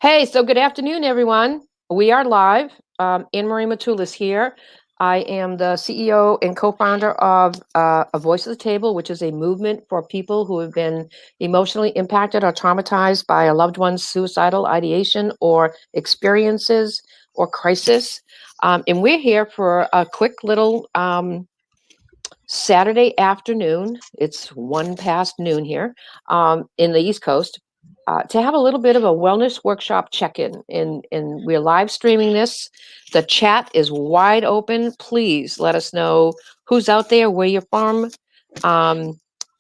Hey, so good afternoon, everyone. We are live. Anne Marie Matulis here. I am the CEO and co-founder of A Voice at the Table, which is a movement for people who have been emotionally impacted or traumatized by a loved one's suicidal ideation or experiences or crisis. And we're here for a quick little Saturday afternoon. It's 1 past noon here in the East Coast. To have a little bit of a wellness workshop check-in, and we're live streaming this. The chat is wide open. Please let us know who's out there, where you're from,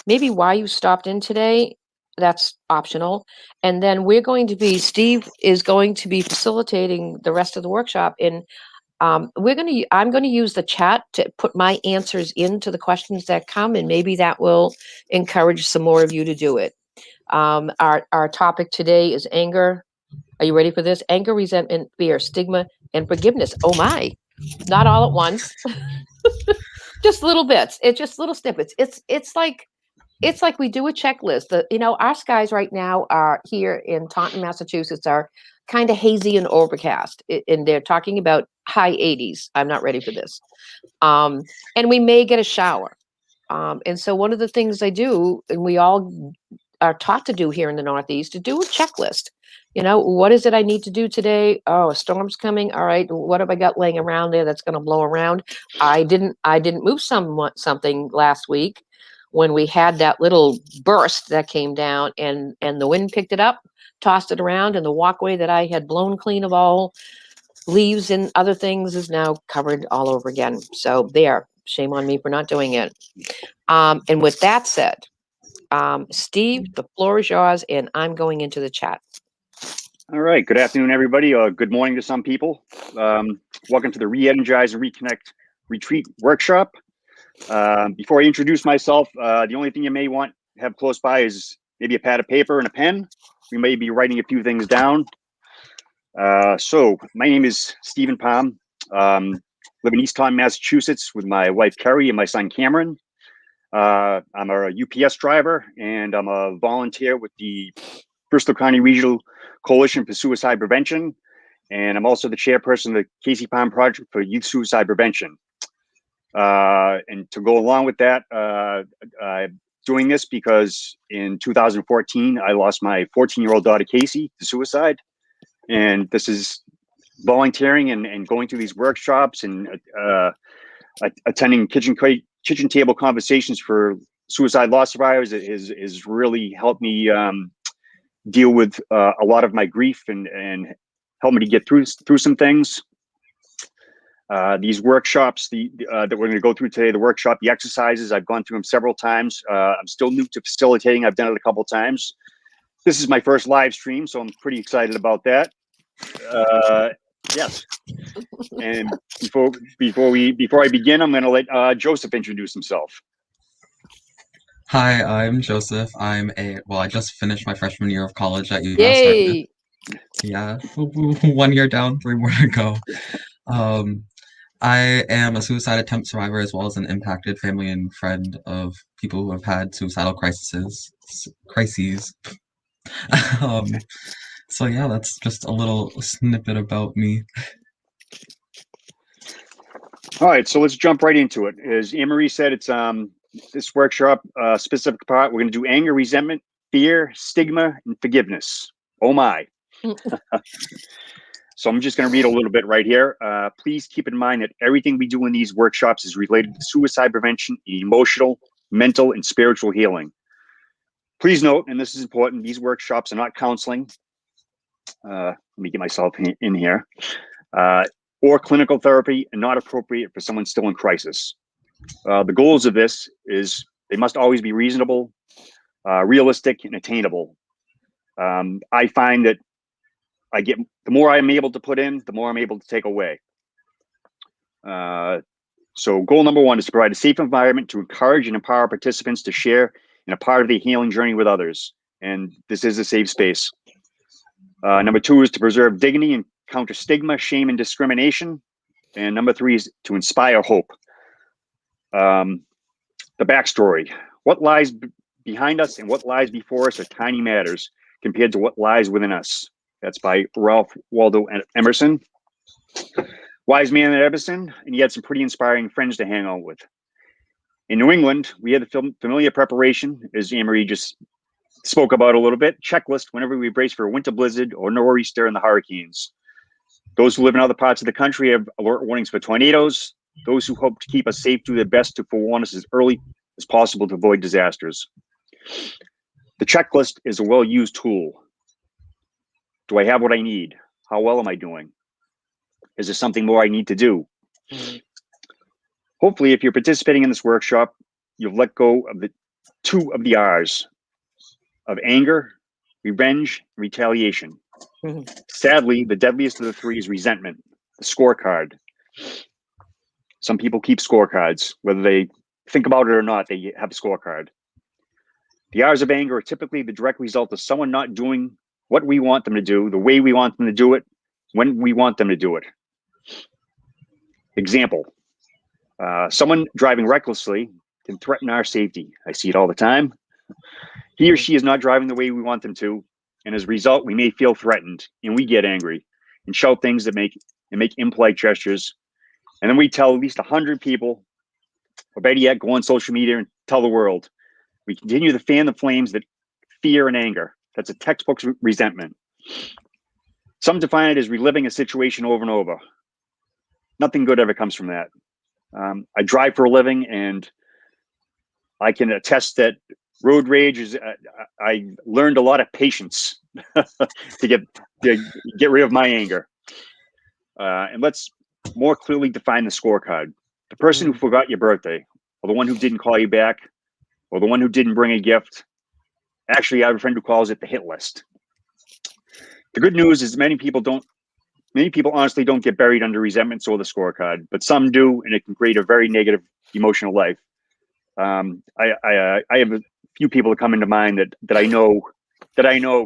maybe why you stopped in today. That's optional. And then Steve is going to be facilitating the rest of the workshop. And I'm going to use the chat to put my answers into the questions that come, and maybe that will encourage some more of you to do it. Our topic today is anger. Are you ready for this? Anger, resentment, fear, stigma, and forgiveness. Oh my, not all at once. Just little bits. It's just little snippets. It's like we do a checklist. Our skies right now are here in Taunton, Massachusetts, are kind of hazy and overcast, and they're talking about high 80s. I'm not ready for this. And we may get a shower. And so one of the things I do, and we all are taught to do here in the Northeast, to do a checklist. What is it I need to do today? Oh, a storm's coming. All right, what have I got laying around there that's going to blow around? I didn't move something last week when we had that little burst that came down, and the wind picked it up, tossed it around, and the walkway that I had blown clean of all leaves and other things is now covered all over again. So there, shame on me for not doing it. And with that said, Steve, the floor is yours, and I'm going into the chat. All right. Good afternoon, everybody. Good morning to some people. Welcome to the Re-Energize and Reconnect Retreat Workshop. Before I introduce myself, the only thing you may want to have close by is maybe a pad of paper and a pen. We may be writing a few things down. So my name is Stephen Palm. Live in East Taunton, Massachusetts with my wife, Carrie, and my son, Cameron. I'm a UPS driver, and I'm a volunteer with the Bristol County Regional Coalition for Suicide Prevention. And I'm also the chairperson of the Kacie Project for Youth Suicide Prevention. And to go along with that, I'm doing this because in 2014, I lost my 14-year-old daughter, Kacie, to suicide. And this is volunteering and going to these workshops and attending kitchen table conversations for suicide loss survivors is really helped me deal with a lot of my grief and help me to get through some things. These workshops that we're going to go through today, the workshop, the exercises, I've gone through them several times. I'm still new to facilitating. I've done it a couple times. This is my first live stream, so I'm pretty excited about that. Yes. And before I begin, I'm going to let Joseph introduce himself. Hi, I'm Joseph. I just finished my freshman year of college at UMass. Yay! Yeah, 1 year down, 3 more to go. I am a suicide attempt survivor as well as an impacted family and friend of people who have had suicidal crises. So yeah, that's just a little snippet about me. All right, so let's jump right into it. As Anne-Marie said, it's this workshop specific part. We're going to do anger, resentment, fear, stigma, and forgiveness. Oh my. So I'm just going to read a little bit right here. Please keep in mind that everything we do in these workshops is related to suicide prevention, emotional, mental, and spiritual healing. Please note, and this is important, these workshops are not counseling. Let me get myself in here. Or clinical therapy, and not appropriate for someone still in crisis. The goals of this is they must always be reasonable, realistic, and attainable. I find that the more I'm able to put in, the more I'm able to take away. So goal number 1 is to provide a safe environment to encourage and empower participants to share in a part of the healing journey with others. And this is a safe space. Number 2 is to preserve dignity and counter stigma, shame, and discrimination. And number 3 is to inspire hope. The backstory. What lies behind us and what lies before us are tiny matters compared to what lies within us. That's by Ralph Waldo Emerson. Wise man at Emerson, and he had some pretty inspiring friends to hang out with. In New England, we had the familiar preparation, as Anne-Marie just spoke about a little bit, checklist whenever we brace for a winter blizzard or nor'easter and the hurricanes. Those who live in other parts of the country have alert warnings for tornadoes. Those who hope to keep us safe do their best to forewarn us as early as possible to avoid disasters. The checklist is a well-used tool. Do I have what I need? How well am I doing? Is there something more I need to do? Hopefully, if you're participating in this workshop, you've let go of the two of the R's of anger, revenge, and retaliation. Sadly, the deadliest of the three is resentment, the scorecard. Some people keep scorecards, whether they think about it or not, they have a scorecard. The R's of anger are typically the direct result of someone not doing what we want them to do, the way we want them to do it, when we want them to do it. Example, someone driving recklessly can threaten our safety. I see it all the time. He or she is not driving the way we want them to, and as a result, we may feel threatened, and we get angry and shout things that make impolite gestures, and then we tell at least 100 people, or better yet, go on social media and tell the world. We continue to fan the flames that fear and anger. That's a textbook resentment. Some define it as reliving a situation over and over. Nothing good ever comes from that. I drive for a living, and I can attest that road rage is. I learned a lot of patience to get rid of my anger. And let's more clearly define the scorecard. The person who forgot your birthday, or the one who didn't call you back, or the one who didn't bring a gift. Actually, I have a friend who calls it the hit list. The good news is many people honestly don't get buried under resentments or the scorecard, but some do, and it can create a very negative emotional life. I have a few people that come into mind that I know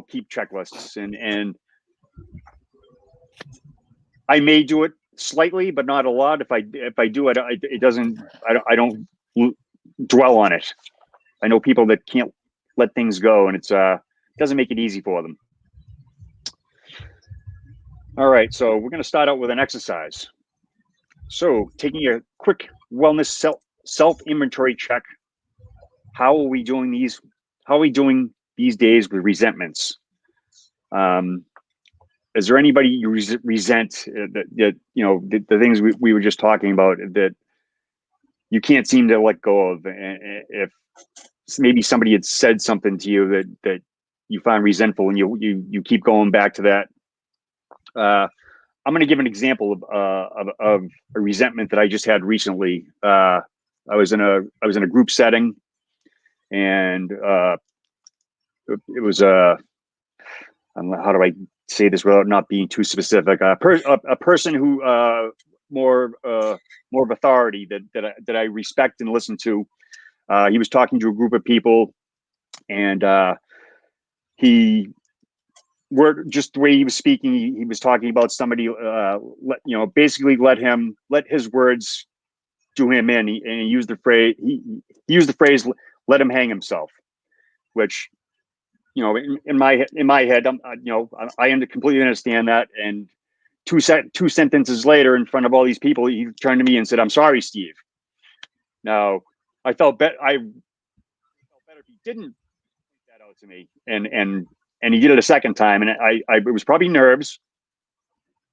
keep checklists, and I may do it slightly, but not a lot. If I do it, I don't dwell on it. I know people that can't let things go, and it doesn't make it easy for them. All right, so we're going to start out with an exercise. So taking a quick wellness self-inventory check. How are we doing these days with resentments? Is there anybody you resent that the things we were just talking about that you can't seem to let go of? And if maybe somebody had said something to you that you find resentful, and you keep going back to that. I'm going to give an example of a resentment that I just had recently. I was in a group setting, and it was I don't know, how do I say this without not being too specific? A person who more of authority that I respect and listen to. He was talking to a group of people, and just the way he was speaking, he was talking about somebody, basically let his words do him in. And he used the phrase, "Let him hang himself," which, in my head, I completely understand that. And two sentences later, in front of all these people, he turned to me and said, "I'm sorry, Steve." Now, I felt better if he didn't point that out to me, and he did it a second time, and it was probably nerves,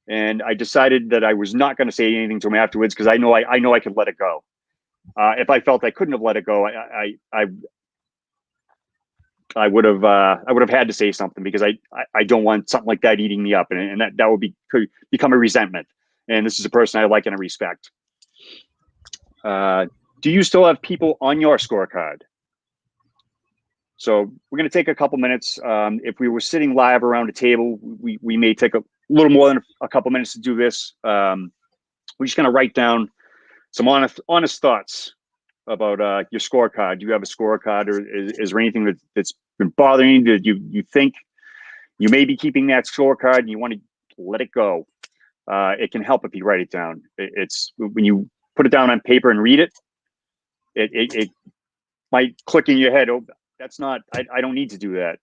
and I decided that I was not going to say anything to him afterwards, because I know I could let it go. If I felt I couldn't have let it go, I would have had to say something, because I don't want something like that eating me up, and that would become a resentment. And this is a person I like and I respect. Do you still have people on your scorecard? So we're going to take a couple minutes. If we were sitting live around a table, we may take a little more than a couple minutes to do this. We're just going to write down some honest thoughts about your scorecard. Do you have a scorecard, or is there anything that's been bothering you that you think you may be keeping that scorecard and you want to let it go? It can help if you write it down. It's when you put it down on paper and read it, it might click in your head. Oh, that's not. I don't need to do that.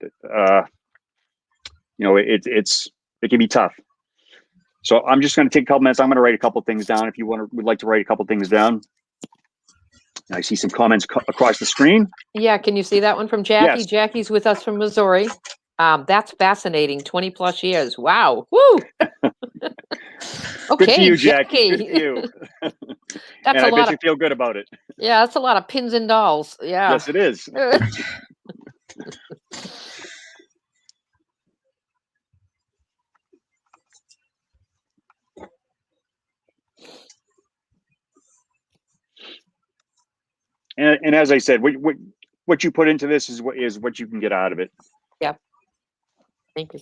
It's it can be tough. So I'm just going to take a couple minutes. I'm going to write a couple things down. If you would like to write a couple things down. I see some comments across the screen. Yeah, can you see that one from Jackie? Yes. Jackie's with us from Missouri. That's fascinating. 20 plus years. Wow. Woo. Good for Okay, you, Jackie. Good Jackie. for you. That's And a I lot bet of, you feel good about it. yeah, that's a lot of pins and dolls. Yeah. Yes, it is. And as I said, what you put into this is what you can get out of it. Yeah. Thank you.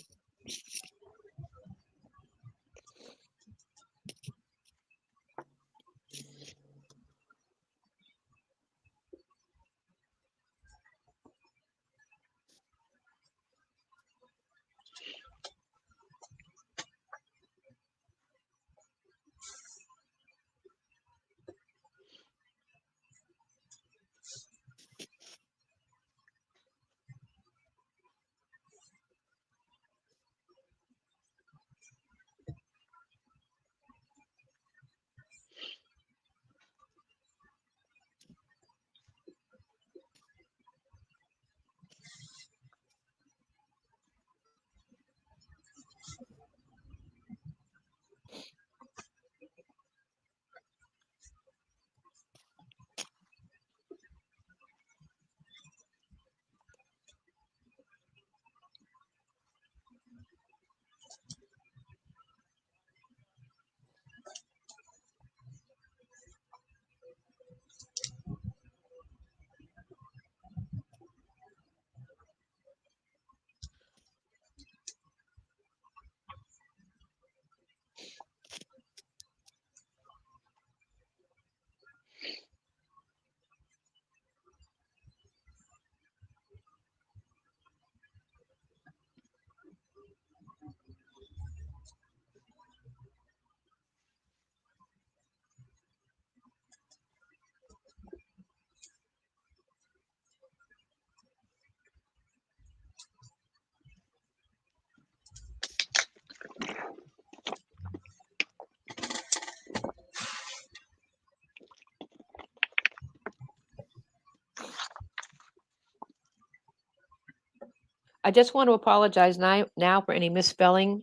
I just want to apologize now for any misspelling.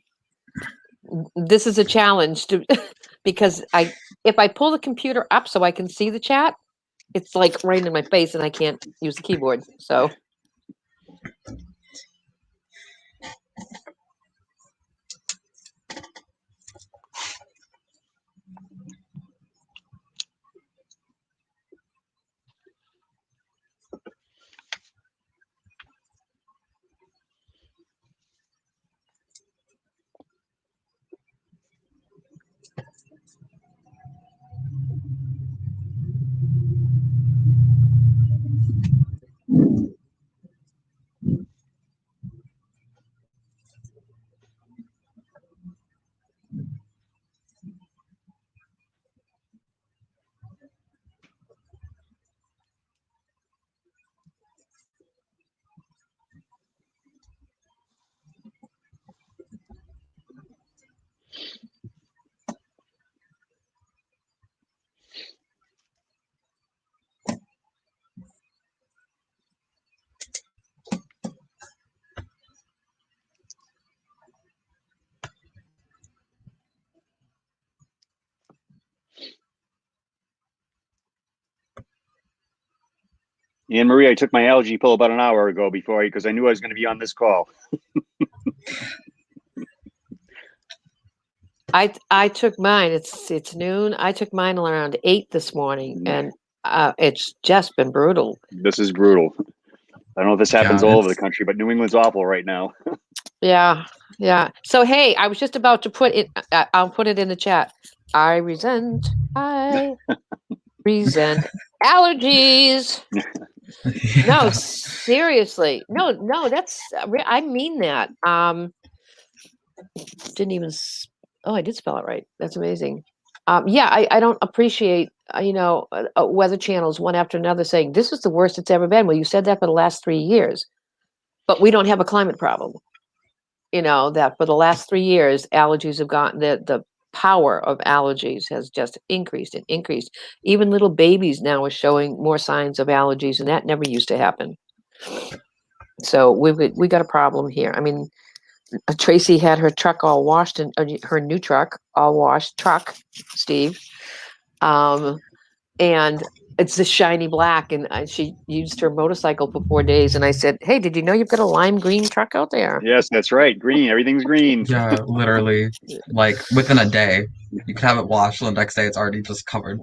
This is a challenge to because if I pull the computer up so I can see the chat, it's like right in my face and I can't use the keyboard. So Anne Marie, I took my allergy pill about an hour ago because I knew I was going to be on this call. I took mine. It's noon. I took mine around 8 this morning, and it's just been brutal. This is brutal. I don't know if this happens Yeah, all over the country, but New England's awful right now. Yeah, yeah. So hey, I was just about to put it. I'll put it in the chat. I resent allergies. No, seriously. No, that's I mean that. Didn't even oh, I did spell it right. That's amazing. Yeah, I don't appreciate weather channels one after another saying this is the worst it's ever been. Well, you said that for the last 3 years, but we don't have a climate problem. that for the last 3 years, allergies have gotten the power of allergies has just increased and increased. Even little babies now are showing more signs of allergies, and that never used to happen. So we got a problem here. I mean, Tracy had her truck all washed, and her new truck all washed. Steve, and it's this shiny black, and she used her motorcycle for 4 days. And I said, "Hey, did you know you've got a lime green truck out there?" Yes, that's right. Green. Everything's green. Yeah, literally, like within a day, you could have it washed, and the next day it's already just covered.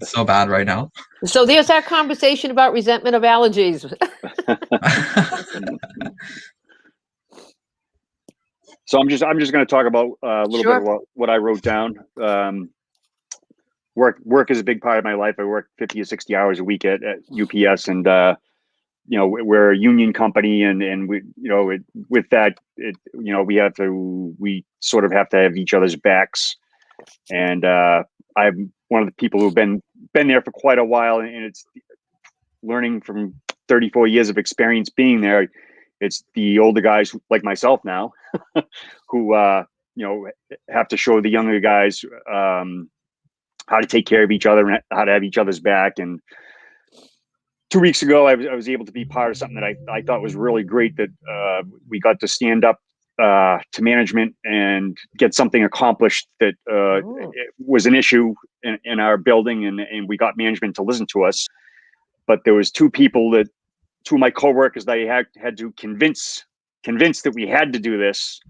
It's so bad right now. So there's our conversation about resentment of allergies. So I'm just going to talk about a little Sure. bit about what I wrote down. Work is a big part of my life. I work 50 to 60 hours a week at UPS, and we're a union company, and we, with that, we sort of have to have each other's backs. And I'm one of the people who've been there for quite a while, and it's learning from 34 years of experience being there. It's the older guys like myself now who have to show the younger guys how to take care of each other and how to have each other's back. And 2 weeks ago, I was able to be part of something that I thought was really great, that we got to stand up to management and get something accomplished that was an issue in our building, and we got management to listen to us. But there was two of my coworkers that I had to convince that we had to do this.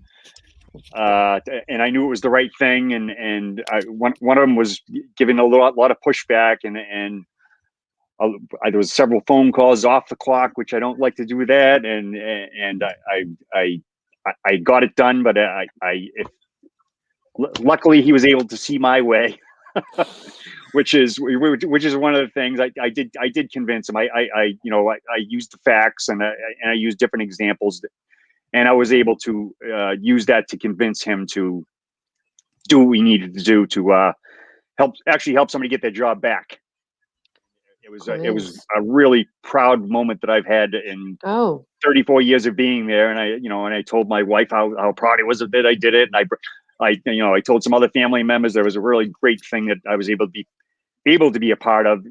And I knew it was the right thing. And one of them was giving a lot of pushback, and there was several phone calls off the clock, which I don't like to do that. And I got it done, but luckily he was able to see my way. Which is one of the things I did convince him. I used the facts, and I used different examples, and I was able to use that to convince him to do what we needed to do to help somebody get their job back. It was a really proud moment that I've had in 34 years of being there, and I told my wife how proud I was that I did it, and I told some other family members there was a really great thing that I was able to be a part of,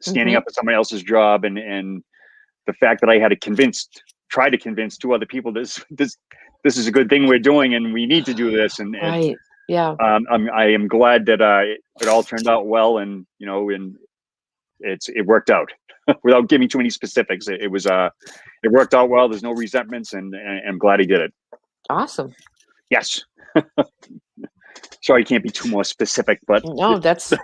standing up to somebody else's job, and the fact that I had to try to convince two other people this is a good thing we're doing, and we need to do this. And right, yeah. I am glad that it all turned out well, and and it worked out without giving too many specifics. It worked out well. There's no resentments, and I'm glad he did it. Awesome. Yes. Sorry, I can't be too more specific, but no, that's.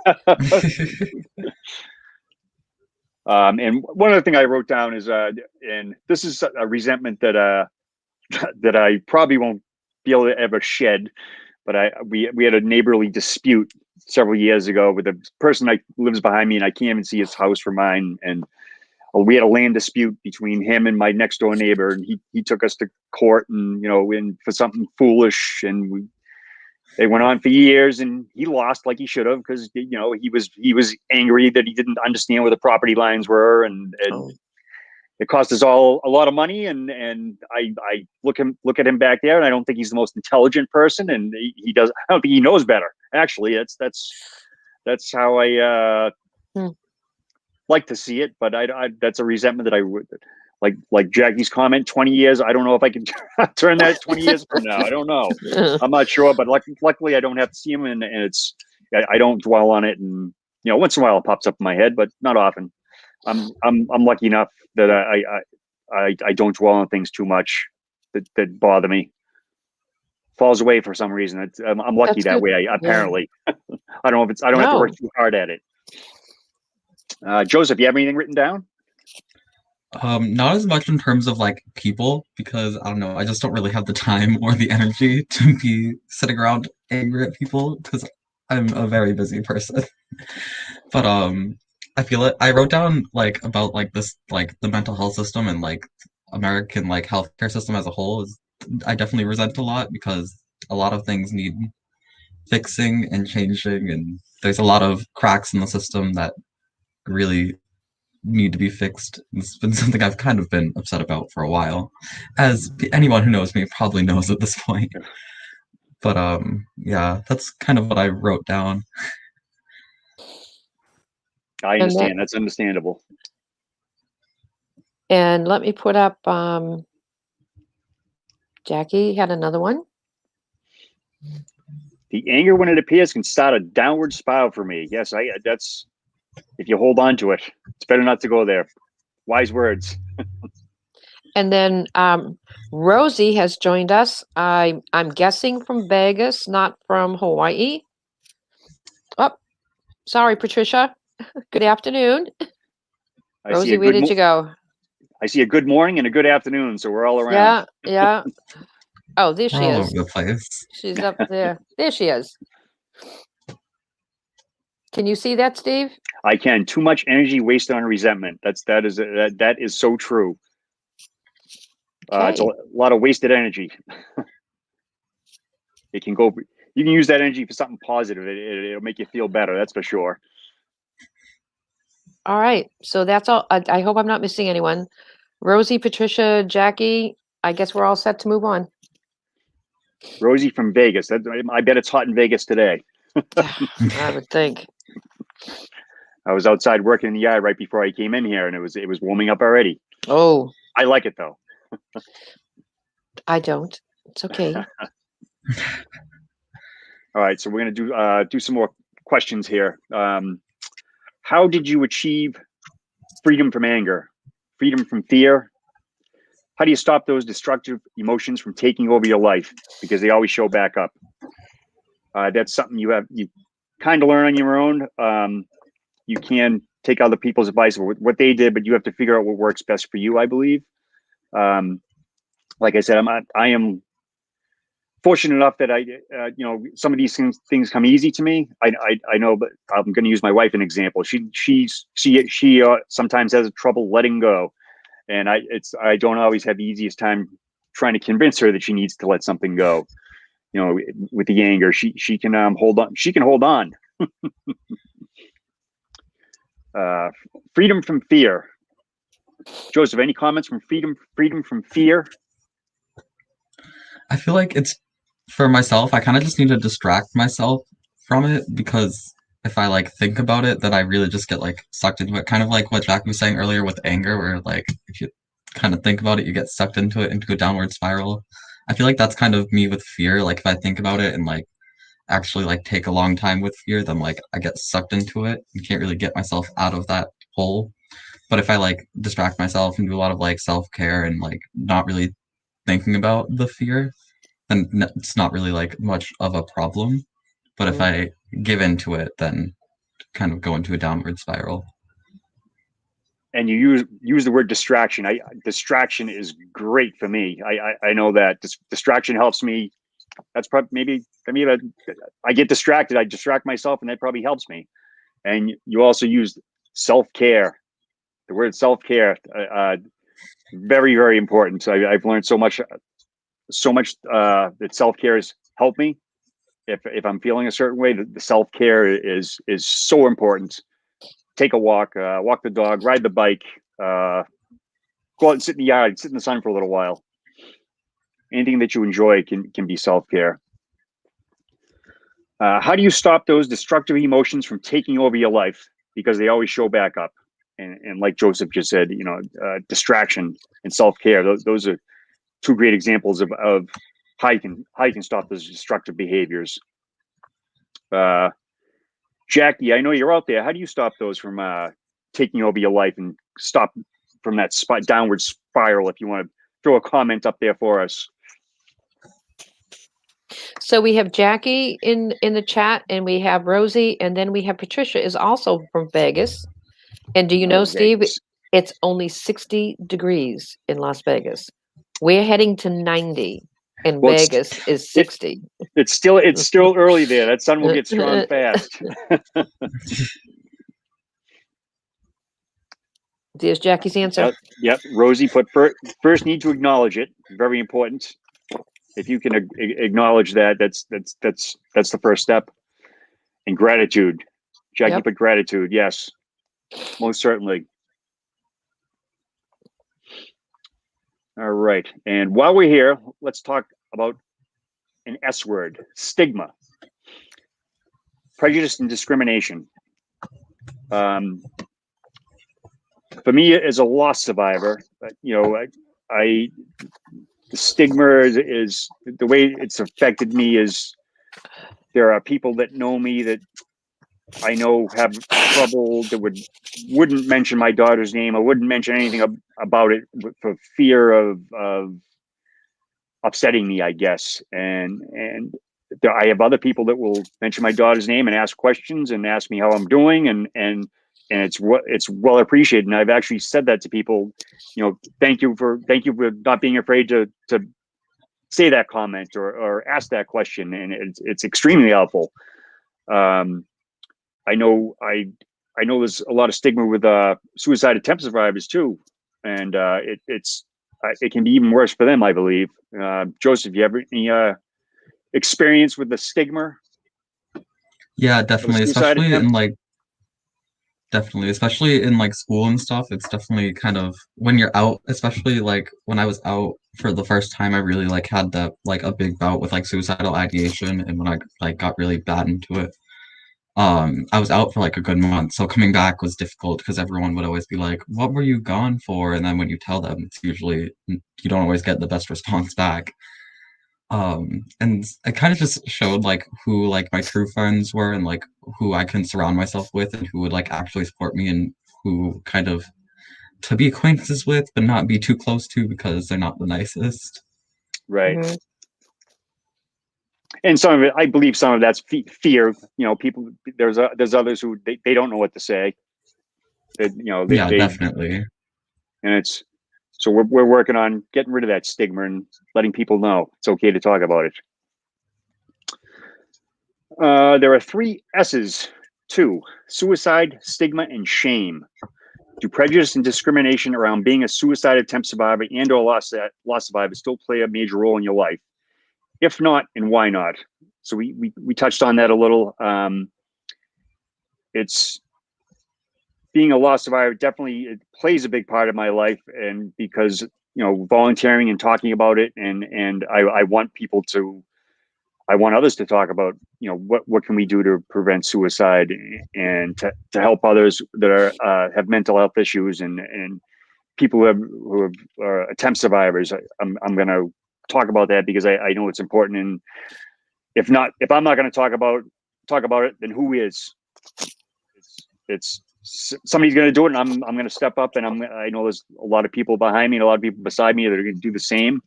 And one other thing I wrote down is, and this is a resentment that I probably won't be able to ever shed, but we had a neighborly dispute several years ago with a person that lives behind me, and I can't even see his house from mine. And we had a land dispute between him and my next door neighbor, and he took us to court, and for something foolish, and they went on for years, and he lost like he should have, because he was angry that he didn't understand where the property lines were, and it cost us all a lot of money. And I look at him back there, and I don't think he's the most intelligent person, and I don't think he knows better. Actually, that's how I like to see it. But I that's a resentment that I would. Like Jackie's comment, 20 years. I don't know if I can turn that 20 years from now. I don't know. I'm not sure, but luckily I don't have to see him, and I don't dwell on it. And once in a while it pops up in my head, but not often. I'm lucky enough that I don't dwell on things too much that bother me. Falls away for some reason. I'm lucky that way. Apparently, I don't know if I don't have to work too hard at it. Joseph, you have anything written down? Not as much in terms of like people, because I don't know, I just don't really have the time or the energy to be sitting around angry at people, because I'm a very busy person. But I feel it. I wrote down like about like this, like the mental health system and like American like healthcare system as a whole is, I definitely resent a lot, because a lot of things need fixing and changing, and there's a lot of cracks in the system that really need to be fixed. It's been something I've kind of been upset about for a while, as anyone who knows me probably knows at this point. But yeah, that's kind of what I wrote down. I And that- understand. That's understandable. And let me put up, Jackie had another one. The anger, when it appears, can start a downward spiral for me. Yes, that's if you hold on to it. It's better not to go there. Wise words. And then Rosie has joined us. I'm guessing from Vegas, not from Hawaii. Oh, sorry, Patricia. Good afternoon. I see Rosie, a where good did you go? I see a good morning and a good afternoon, so we're all around. Yeah, yeah. Oh, there We're she all is. over the place. She's up there. There she is. Can you see that, Steve? I can. Too much energy wasted on resentment. That is so true. It's a Okay. lot of wasted energy. It can go. You can use that energy for something positive. It'll make you feel better. That's for sure. All right. So that's all. I hope I'm not missing anyone. Rosie, Patricia, Jackie, I guess we're all set to move on. Rosie from Vegas. I bet it's hot in Vegas today. I would think. I was outside working in the yard right before I came in here, and it was warming up already. Oh, I like it though. I don't. It's okay. All right, so we're gonna do some more questions here. How did you achieve freedom from anger, freedom from fear? How do you stop those destructive emotions from taking over your life, because they always show back up? That's something you kind of learn on your own. You can take other people's advice or what they did, but you have to figure out what works best for you, I believe. Like I said, I am fortunate enough that some of these things come easy to me. I know, but I'm going to use my wife as an example. She sometimes has trouble letting go, and I don't always have the easiest time trying to convince her that she needs to let something go. With the anger, she can hold on. She can hold on. Freedom from fear. Joseph, any comments from freedom from fear? I feel like it's for myself, I kind of just need to distract myself from it, because if I like think about it, then I really just get like sucked into it. Kind of like what Jack was saying earlier with anger, where like if you kind of think about it, you get sucked into it, into a downward spiral. I feel like that's kind of me with fear. Like if I think about it and like actually like take a long time with fear, then like I get sucked into it and can't really get myself out of that hole. But if I like distract myself and do a lot of like self-care and like not really thinking about the fear, then it's not really like much of a problem. But if I give into it, then kind of go into a downward spiral. And you use the word distraction. Distraction is great for me. I know that distraction helps me. That's probably maybe that I get distracted. I distract myself, and that probably helps me. And you also use self-care. The word self-care, very, very important. So I've learned so much that self-care has helped me. If I'm feeling a certain way, the self-care is so important. Take a walk, walk the dog, ride the bike, go out and sit in the yard, sit in the sun for a little while. Anything that you enjoy can be self-care. How do you stop those destructive emotions from taking over your life? Because they always show back up. And like Joseph just said, distraction and self-care, those are two great examples of how you can stop those destructive behaviors. Jackie, I know you're out there. How do you stop those from taking over your life and stop from that downward spiral? If you want to throw a comment up there for us. So we have Jackie in the chat, and we have Rosie, and then we have Patricia is also from Vegas. And do you know, Steve, it's only 60 degrees in Las Vegas. We're heading to 90, and Vegas is 60. It's still early there. That sun will get strong fast. There's Jackie's answer. Yep. Rosie put first need to acknowledge it. Very important. If you can acknowledge that, that's the first step. And gratitude. Jackie put gratitude. Yes, most certainly. All right. And while we're here, let's talk about an S word, stigma, prejudice and discrimination. For me, as a loss survivor, I the stigma is the way it's affected me is there are people that know me that I know have trouble that wouldn't mention my daughter's name. I wouldn't mention anything about it for fear of upsetting me, I guess. And I have other people that will mention my daughter's name and ask questions and ask me how I'm doing, and it's well appreciated. And I've actually said that to people, thank you for not being afraid to say that comment or ask that question, and it's extremely helpful. I know there's a lot of stigma with suicide attempt survivors too, and it can be even worse for them, I believe. Joseph, you have any experience with the stigma? Yeah, definitely, especially in like school and stuff. It's definitely kind of when you're out, especially like when I was out for the first time, I really like had that like a big bout with like suicidal ideation, and when I like got really bad into it. I was out for like a good month, so coming back was difficult because everyone would always be like, "What were you gone for?" And then when you tell them, it's usually you don't always get the best response back. And it kind of just showed like who like my true friends were and like who I can surround myself with and who would like actually support me and who kind of to be acquaintances with but not be too close to because they're not the nicest. Right. Mm-hmm. And some of it, I believe some of that's fear. People, there's others who they don't know what to say. Yeah, definitely. And so we're working on getting rid of that stigma and letting people know it's okay to talk about it. There are 3 S's too: suicide, stigma, and shame. Do prejudice and discrimination around being a suicide attempt survivor and or loss survivor still play a major role in your life? If not, and why not? So we touched on that a little. It's being a loss survivor definitely it plays a big part of my life, and because volunteering and talking about it, and I want others to talk about what can we do to prevent suicide and to help others that have mental health issues and people who are attempt survivors. I'm going to talk about that because I know it's important, and if I'm not going to talk about it, then who is? It's somebody's going to do it, and I'm going to step up, and I know there's a lot of people behind me and a lot of people beside me that are going to do the same,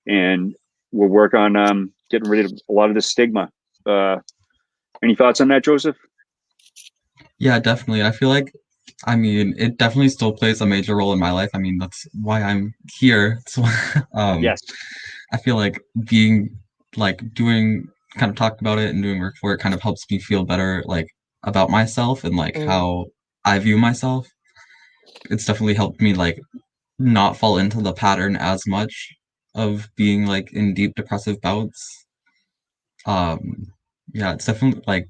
and we'll work on getting rid of a lot of the stigma. Any thoughts on that, Joseph? Yeah, definitely. I feel like it definitely still plays a major role in my life. I mean, that's why I'm here. So, yes. I feel like being doing kind of talk about it and doing work for it kind of helps me feel better like about myself and like how I view myself. It's definitely helped me like not fall into the pattern as much of being like in deep depressive bouts. Yeah, it's definitely like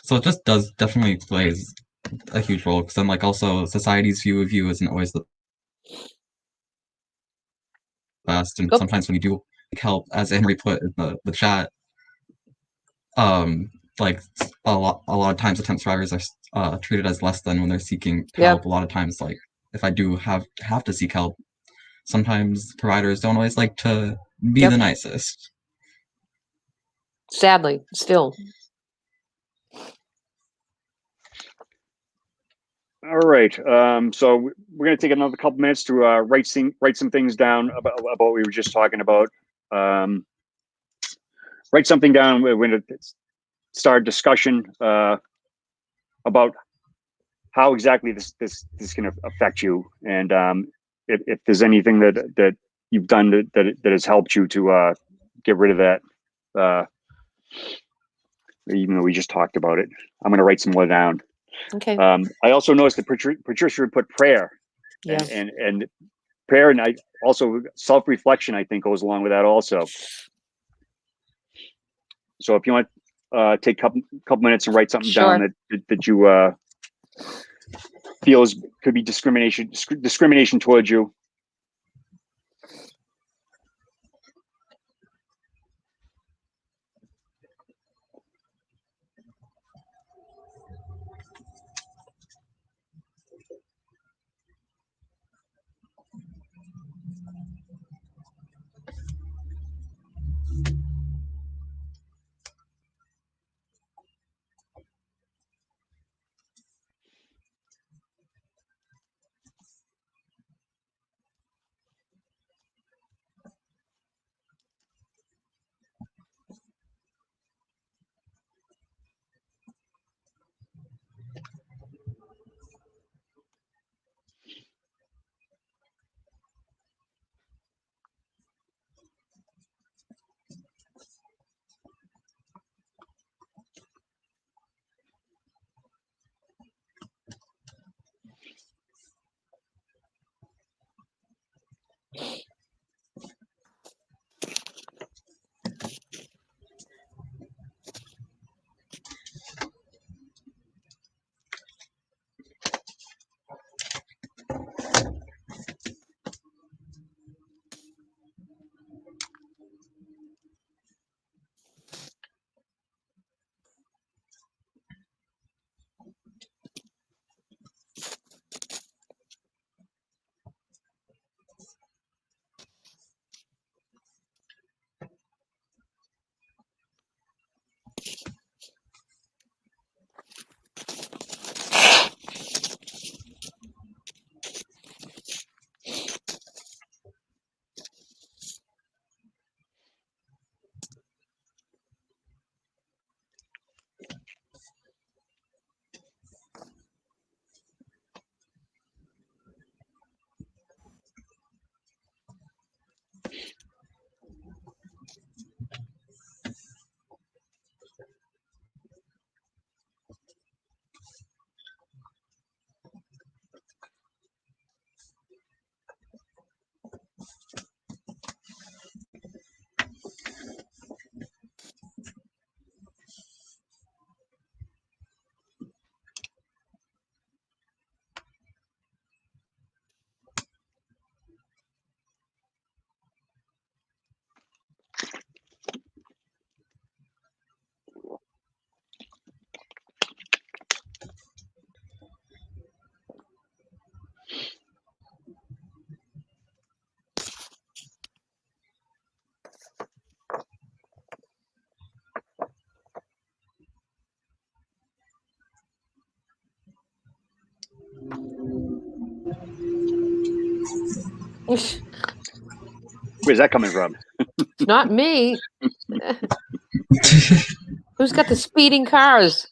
so it just does definitely plays a huge role because then like also society's view of you isn't always the best, and sometimes when you do help, as Henry put in the chat, like a lot of times attempt survivors are treated as less than when they're seeking help. A lot of times, like if I do have to seek help, sometimes providers don't always like to be the nicest. Sadly, still. All right. So we're going to take another couple minutes to write some things down about what we were just talking about. Write something down. We're going to start a discussion about how exactly this can affect you, and if there's anything that you've done that has helped you to get rid of that. Even though we just talked about it, I'm going to write some more down. Okay. I also noticed that Patricia would put prayer, and prayer, and I also self-reflection. I think goes along with that also. So if you want take a couple minutes and write something down that you feels could be discrimination towards you. It's Where's that coming from? not me. Who's got the speeding cars?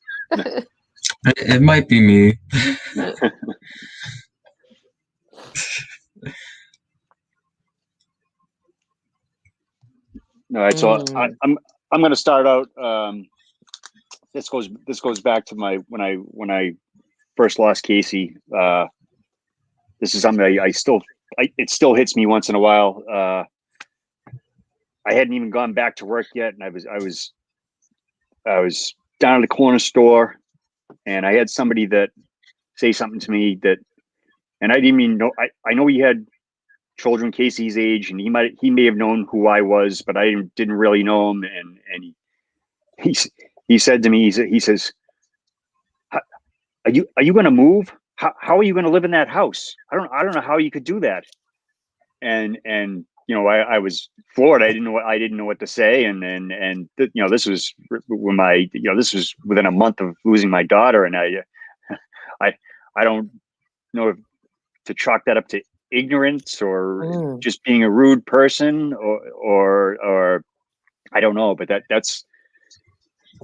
It might be me. All right, so Mm. I'm going to start out. This goes back to my when I first lost Kacie. This is something it still hits me once in a while. I hadn't even gone back to work yet, and I was down at the corner store, and I had somebody that say something to me that, and I didn't even know. I know he had children Casey's age, and he may have known who I was, but I didn't really know him. And he said to me, he says, are you going to move? How are you going to live in that house? I don't know how you could do that. And I was floored. I didn't know what to say. And this was when this was within a month of losing my daughter. And I don't know if to chalk that up to ignorance or just being a rude person or I don't know, but that's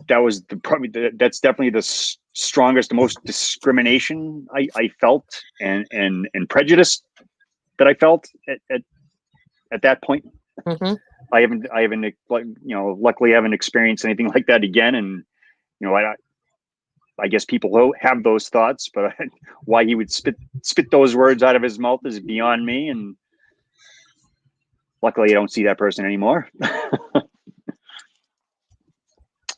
definitely the strongest, the most discrimination I felt and prejudice that I felt at that point. Mm-hmm. I haven't luckily haven't experienced anything like that again. And I guess people have those thoughts, but why he would spit those words out of his mouth is beyond me. And luckily I don't see that person anymore.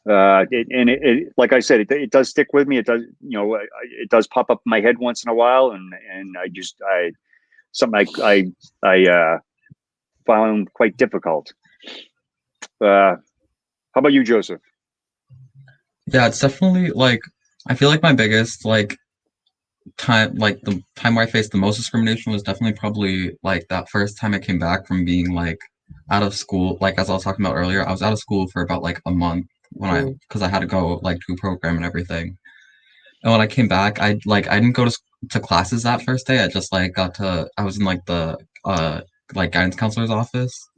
Like I said, it does stick with me. It does, it does pop up in my head once in a while, and something I found quite difficult. How about you, Joseph? Yeah, it's definitely like I feel like my biggest time, like the time where I faced the most discrimination was definitely probably like that first time I came back from being like out of school. Like as I was talking about earlier, I was out of school for about like a month because I had to go like do a program and everything. And when I came back, I didn't go to classes that first day. I just I was in like the like guidance counselor's office,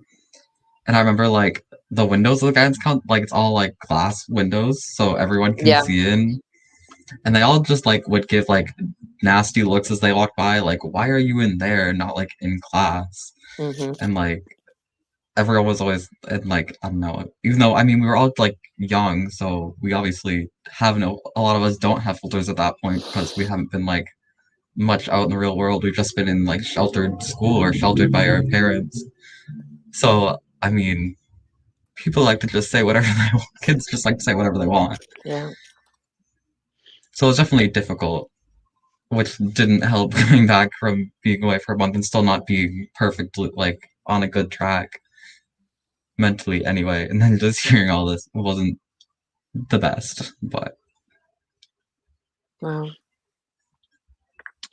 and I remember like the windows of the like it's all like glass windows, so everyone can Yeah. see in, and they all just like would give like nasty looks as they walked by, like why are you in there, not like in class? Mm-hmm. And like everyone was always and like I don't know, even though I mean we were all like young, so we obviously have a lot of us don't have filters at that point because we haven't been like much out in the real world. We've just been in like sheltered school or sheltered by our parents. So I mean, people like to just say whatever they want. Kids just like to say whatever they want. Yeah. So it's definitely difficult, which didn't help coming back from being away for a month and still not being perfectly like on a good track mentally anyway. And then just hearing all this wasn't the best, but Wow.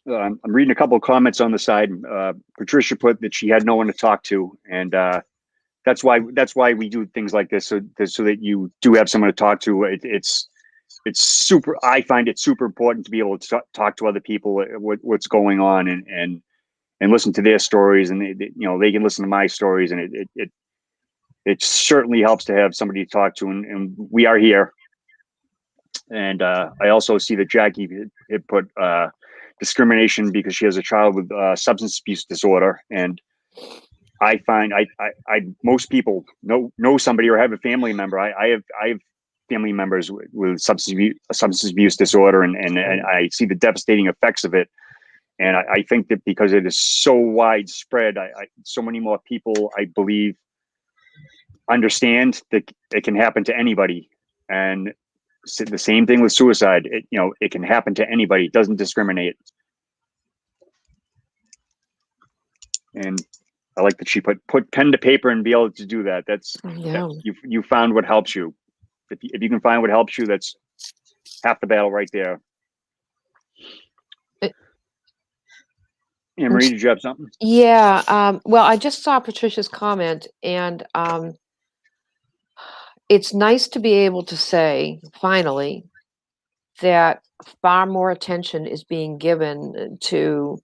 I'm reading a couple of comments on the side. Patricia put that she had no one to talk to, and that's why we do things like this, so that you do have someone to talk to. It's super. I find it super important to be able to talk to other people what's going on and listen to their stories, and they can listen to my stories, and it certainly helps to have somebody to talk to, and we are here. And I also see that Jackie had put discrimination because she has a child with substance abuse disorder, and I find I most people know somebody or have a family member. I have family members with substance abuse disorder, and I see the devastating effects of it. And I think that because it is so widespread, so many more people, I believe, understand that it can happen to anybody. And the same thing with suicide. It can happen to anybody. It doesn't discriminate. And I like that she put pen to paper and be able to do that. You found what helps you. If you can find what helps you, that's half the battle right there. Marie, did you have something? Yeah. Well, I just saw Patricia's comment, and it's nice to be able to say finally that far more attention is being given to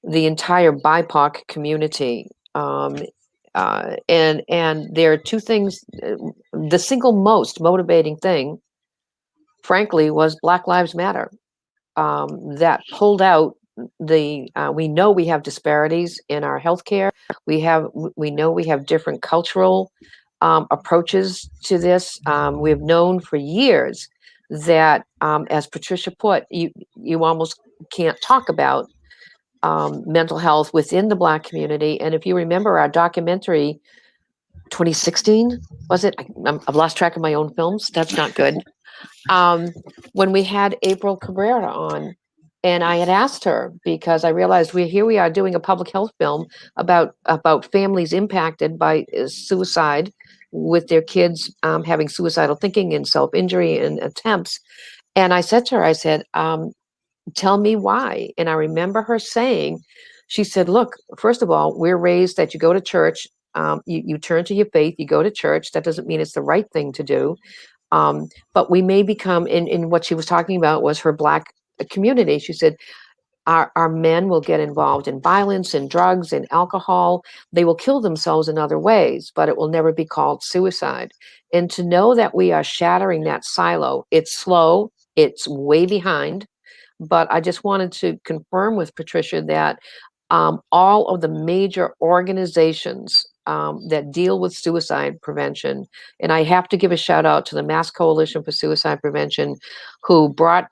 the entire BIPOC community. And there are two things. The single most motivating thing, frankly, was Black Lives Matter. That pulled out we know we have disparities in our healthcare. We know we have different cultural approaches to this. We've known for years that, as Patricia put, you almost can't talk about mental health within the Black community. And if you remember our documentary, 2016, was it? I've lost track of my own films. That's not good. When we had April Cabrera on, and I had asked her because I realized we are doing a public health film about families impacted by suicide, with their kids having suicidal thinking and self-injury and attempts. And I said to her, I said, tell me why. And I remember her saying, she said, look, first of all, we're raised that you go to church, you turn to your faith, you go to church. That doesn't mean it's the right thing to do. But we may become, in what she was talking about was her Black community. She said, our men will get involved in violence and drugs and alcohol. They will kill themselves in other ways, but it will never be called suicide. And to know that we are shattering that silo, it's slow, it's way behind. But I just wanted to confirm with Patricia that all of the major organizations that deal with suicide prevention, and I have to give a shout out to the Mass Coalition for Suicide Prevention, who brought,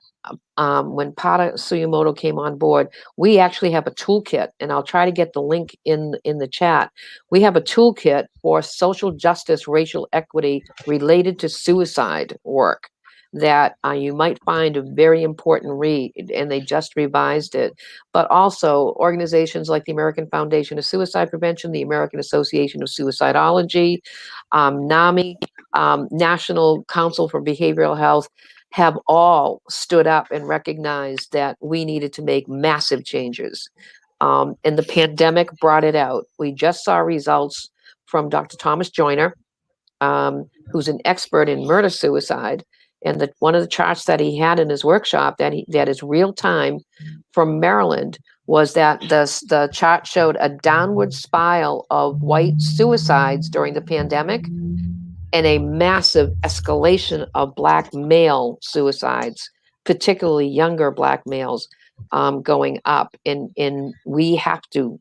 when Pada Suyamoto came on board, we actually have a toolkit, and I'll try to get the link in the chat. We have a toolkit for social justice, racial equity related to suicide work that you might find a very important read, and they just revised it. But also organizations like the American Foundation of Suicide Prevention, the American Association of Suicidology, NAMI, National Council for Behavioral Health, have all stood up and recognized that we needed to make massive changes. And the pandemic brought it out. We just saw results from Dr. Thomas Joyner, who's an expert in murder-suicide. And one of the charts that he had in his workshop that is real time from Maryland was that the chart showed a downward spiral of white suicides during the pandemic and a massive escalation of Black male suicides, particularly younger Black males, going up. And we have to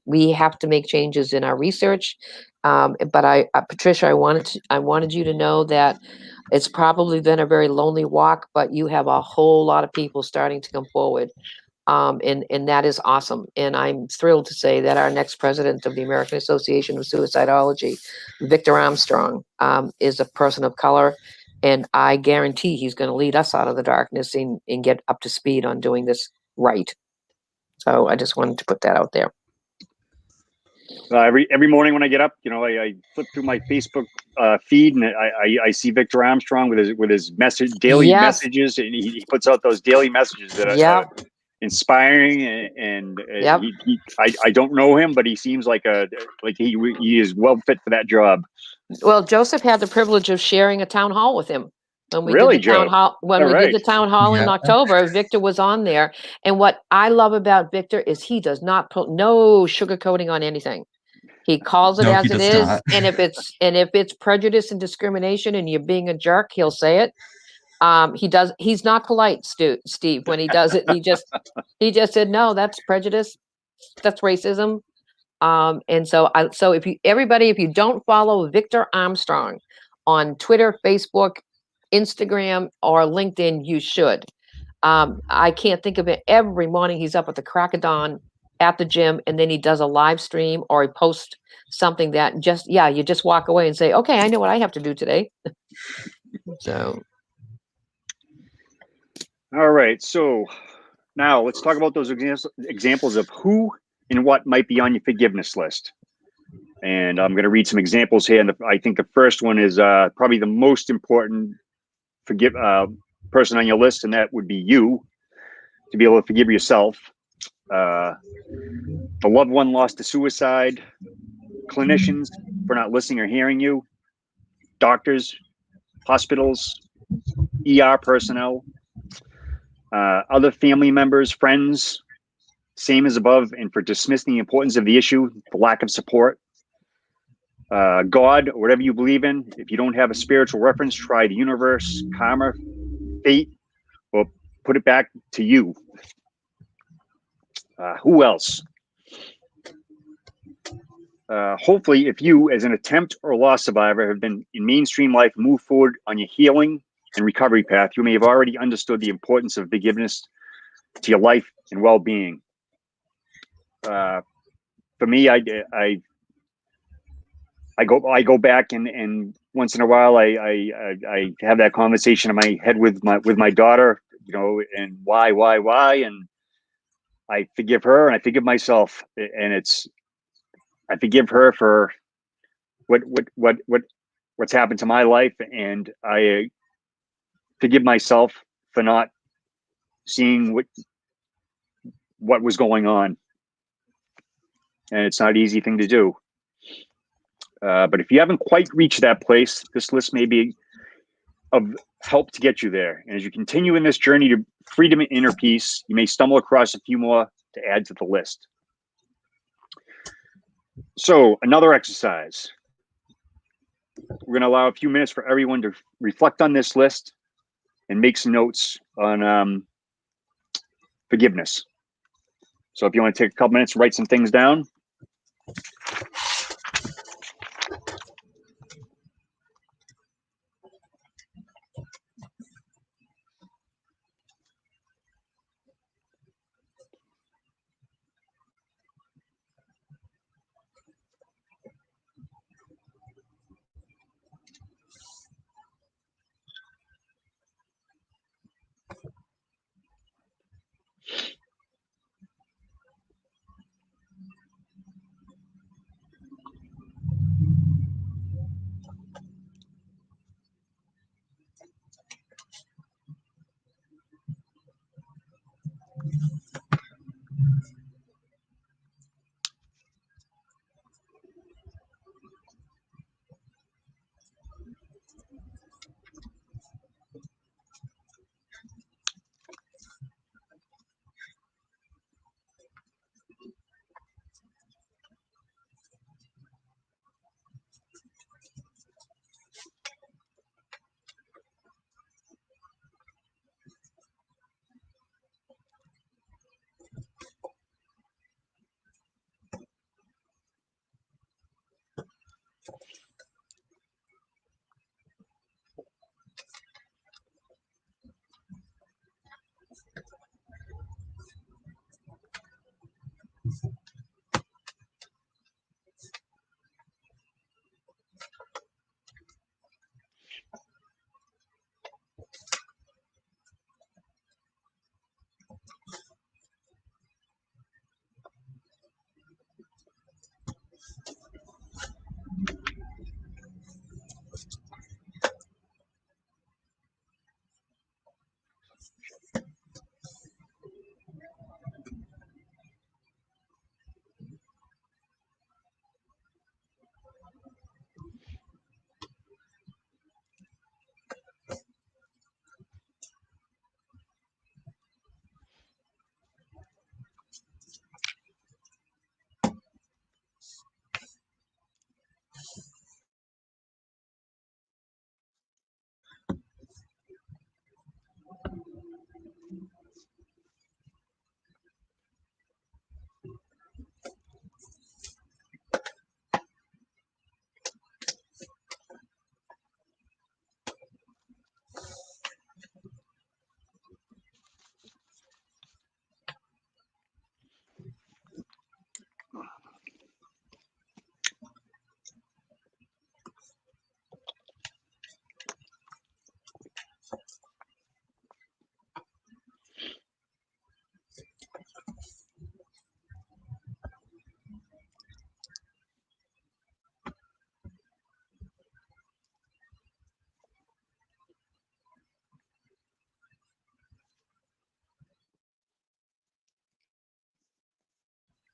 make changes in our research. But Patricia, I wanted you to know that it's probably been a very lonely walk, but you have a whole lot of people starting to come forward. And that is awesome. And I'm thrilled to say that our next president of the American Association of Suicidology, Victor Armstrong, is a person of color. And I guarantee he's going to lead us out of the darkness and get up to speed on doing this right. So I just wanted to put that out there. Every morning when I get up, I flip through my Facebook feed, and I see Victor Armstrong with his daily messages, and he puts out those daily messages that are inspiring, and I don't know him, but he seems like he is well fit for that job. Well, Joseph had the privilege of sharing a town hall with him. When we really, did the town hall, did the town hall in October, Victor was on there. And what I love about Victor is he does not put no sugarcoating on anything. He calls it as it is. Not. And if it's prejudice and discrimination and you're being a jerk, he'll say it. He's not polite, Steve, when he does it. He just said, no, that's prejudice. That's racism. And so if you don't follow Victor Armstrong on Twitter, Facebook, Instagram, or LinkedIn, you should. I can't think of it. Every morning he's up at the crack of dawn at the gym, and then he does a live stream or he posts something that you just walk away and say, okay, I know what I have to do today. So. All right. So now let's talk about those examples of who and what might be on your forgiveness list. And I'm going to read some examples here. And I think the first one is probably the most important person on your list, and that would be you, to be able to forgive yourself. The loved one lost to suicide, clinicians for not listening or hearing you, doctors, hospitals, ER personnel, other family members, friends, same as above, and for dismissing the importance of the issue, the lack of support. God, or whatever you believe in, if you don't have a spiritual reference, try the universe, karma, fate, or put it back to you. Who else? Hopefully, if you, as an attempt or loss survivor, have been in mainstream life, move forward on your healing and recovery path, you may have already understood the importance of forgiveness to your life and well-being. For me, I go back and once in a while I have that conversation in my head with my daughter, you know, and why, and I forgive her and I forgive myself, and I forgive her for what's happened to my life, and I forgive myself for not seeing what was going on, and it's not an easy thing to do. But if you haven't quite reached that place, this list may be of help to get you there. And as you continue in this journey to freedom and inner peace, you may stumble across a few more to add to the list. So another exercise. We're going to allow a few minutes for everyone to reflect on this list and make some notes on forgiveness. So if you want to take a couple minutes and write some things down.